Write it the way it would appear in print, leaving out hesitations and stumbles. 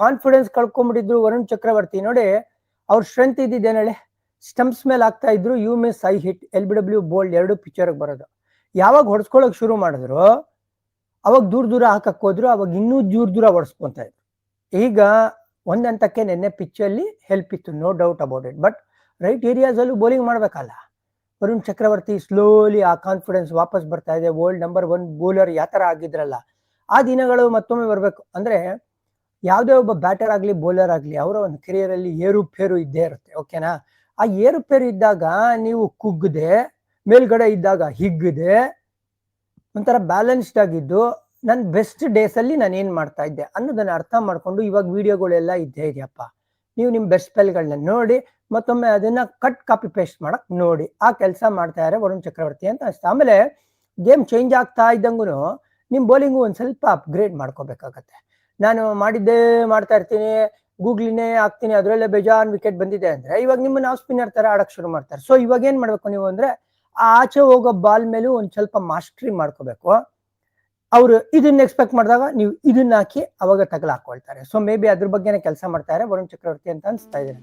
Confidence ಕಳ್ಕೊಂಡ್ಬಿಟ್ಟಿದ್ರು Varun ಚಕ್ರವರ್ತಿ. ನೋಡಿ ಅವ್ರ strength ಇದ್ದಿದ್ದೇನೆ ಹೇಳಿ, ಸ್ಟಂಪ್ಸ್ ಮೇಲೆ ಆಗ್ತಾ ಇದ್ರು, you miss I hit, LBW bowled 2 picture ಬರೋದು. ಯಾವಾಗ ಹೊಡ್ಸ್ಕೊಳಕ್ ಶುರು ಮಾಡಿದ್ರು ಅವಾಗ ದೂರ ಹಾಕಕ್ ಹೋದ್ರು, ಅವಾಗ ಇನ್ನೂ ದೂರ ಹೊಡ್ಸ್ಕೊಂತ ಇದ್ರು. ಈಗ ಒಂದ್ ಹಂತಕ್ಕೆ ನೆನ್ನೆ ಪಿಚ್ಚಲ್ಲಿ ಹೆಲ್ಪ್ ಇತ್ತು, no doubt about it. But right areas ಅಲ್ಲೂ ಬೌಲಿಂಗ್ ಮಾಡ್ಬೇಕಲ್ಲ. ವರುಣ್ ಚಕ್ರವರ್ತಿ ಸ್ಲೋಲಿ ಆ ಕಾನ್ಫಿಡೆನ್ಸ್ ವಾಪಸ್ ಬರ್ತಾ ಇದೆ. ವರ್ಲ್ಡ್ ನಂಬರ್ 1 ಬೌಲರ್ ಯಾವ ತರ ಆಗಿದ್ರಲ್ಲ ಆ ದಿನಗಳು ಮತ್ತೊಮ್ಮೆ ಬರ್ಬೇಕು. ಅಂದ್ರೆ ಯಾವುದೇ ಒಬ್ಬ ಬ್ಯಾಟರ್ ಆಗ್ಲಿ ಬೌಲರ್ ಆಗ್ಲಿ ಅವರ ಒಂದು ಕೆರಿಯರ್ ಅಲ್ಲಿ ಏರುಪೇರು ಇದ್ದೇ ಇರುತ್ತೆ. ಓಕೆನಾ? ಆ ಏರುಪೇರು ಇದ್ದಾಗ ನೀವು ಕುಗ್ಗದೆ, ಮೇಲ್ಗಡೆ ಇದ್ದಾಗ ಹಿಗ್ಗದೆ, ಒಂಥರ ಬ್ಯಾಲೆನ್ಸ್ಡ್ ಆಗಿದ್ದು ನನ್ನ ಬೆಸ್ಟ್ ಡೇಸ್ ಅಲ್ಲಿ ನಾನು ಏನ್ ಮಾಡ್ತಾ ಇದ್ದೆ ಅನ್ನೋದನ್ನ ಅರ್ಥ ಮಾಡ್ಕೊಂಡು ಇವಾಗ ವಿಡಿಯೋಗಳೆಲ್ಲ ಇದ್ದೇ ಇದೆಯಪ್ಪ. ನೀವು ನಿಮ್ ಬೆಸ್ಟ್ ಸ್ಪೆಲ್ಗಳನ್ನ ನೋಡಿ ಮತ್ತೊಮ್ಮೆ ಅದನ್ನ ಕಟ್ ಕಾಪಿ ಪೇಸ್ಟ್ ಮಾಡಕ್ ನೋಡಿ. ಆ ಕೆಲಸ ಮಾಡ್ತಾ ಇದ್ದಾರೆ ವರುಣ್ ಚಕ್ರವರ್ತಿ ಅಂತ ಅನಿಸ್ತಾ. ಆಮೇಲೆ ಗೇಮ್ ಚೇಂಜ್ ಆಗ್ತಾ ಇದ್ದಂಗೂ ನಿಮ್ ಬೌಲಿಂಗು ಒಂದ್ ಸ್ವಲ್ಪ ಅಪ್ಗ್ರೇಡ್ ಮಾಡ್ಕೋಬೇಕಾಗತ್ತೆ. ನಾನು ಮಾಡಿದ್ದೇ ಮಾಡ್ತಾ ಇರ್ತೀನಿ, ಗೂಗ್ಲಿನೇ ಹಾಕ್ತೀನಿ, ಅದರಲ್ಲೇ ಬೇಜಾನ್ ವಿಕೆಟ್ ಬಂದಿದೆ ಅಂದ್ರೆ ಇವಾಗ ನಿಮ್ಮನ್ನ ಆಫ್ ಸ್ಪಿನ್ನರ್ ತರ ಆಡಕ್ ಶುರು ಮಾಡ್ತಾರೆ. ಸೊ ಇವಾಗ ಏನ್ ಮಾಡ್ಬೇಕು ನೀವು ಅಂದ್ರೆ ಆ ಆಚೆ ಹೋಗೋ ಬಾಲ್ ಮೇಲೂ ಒಂದ್ ಸ್ವಲ್ಪ ಮಾಸ್ಟ್ರಿ ಮಾಡ್ಕೋಬೇಕು. ಅವರು ಇದನ್ನ ಎಕ್ಸ್ಪೆಕ್ಟ್ ಮಾಡಿದಾಗ ನೀವು ಇದನ್ನ ಹಾಕಿ ಅವಾಗ ತಗಲ ಹಾಕೊಳ್ತಾರೆ. ಸೊ ಮೇ ಬಿ ಅದ್ರ ಬಗ್ಗೆನೇ ಕೆಲಸ ಮಾಡ್ತಾರೆ ವರುಣ್ ಚಕ್ರವರ್ತಿ ಅಂತ ಅನ್ಸ್ತಾ ಇದೆ.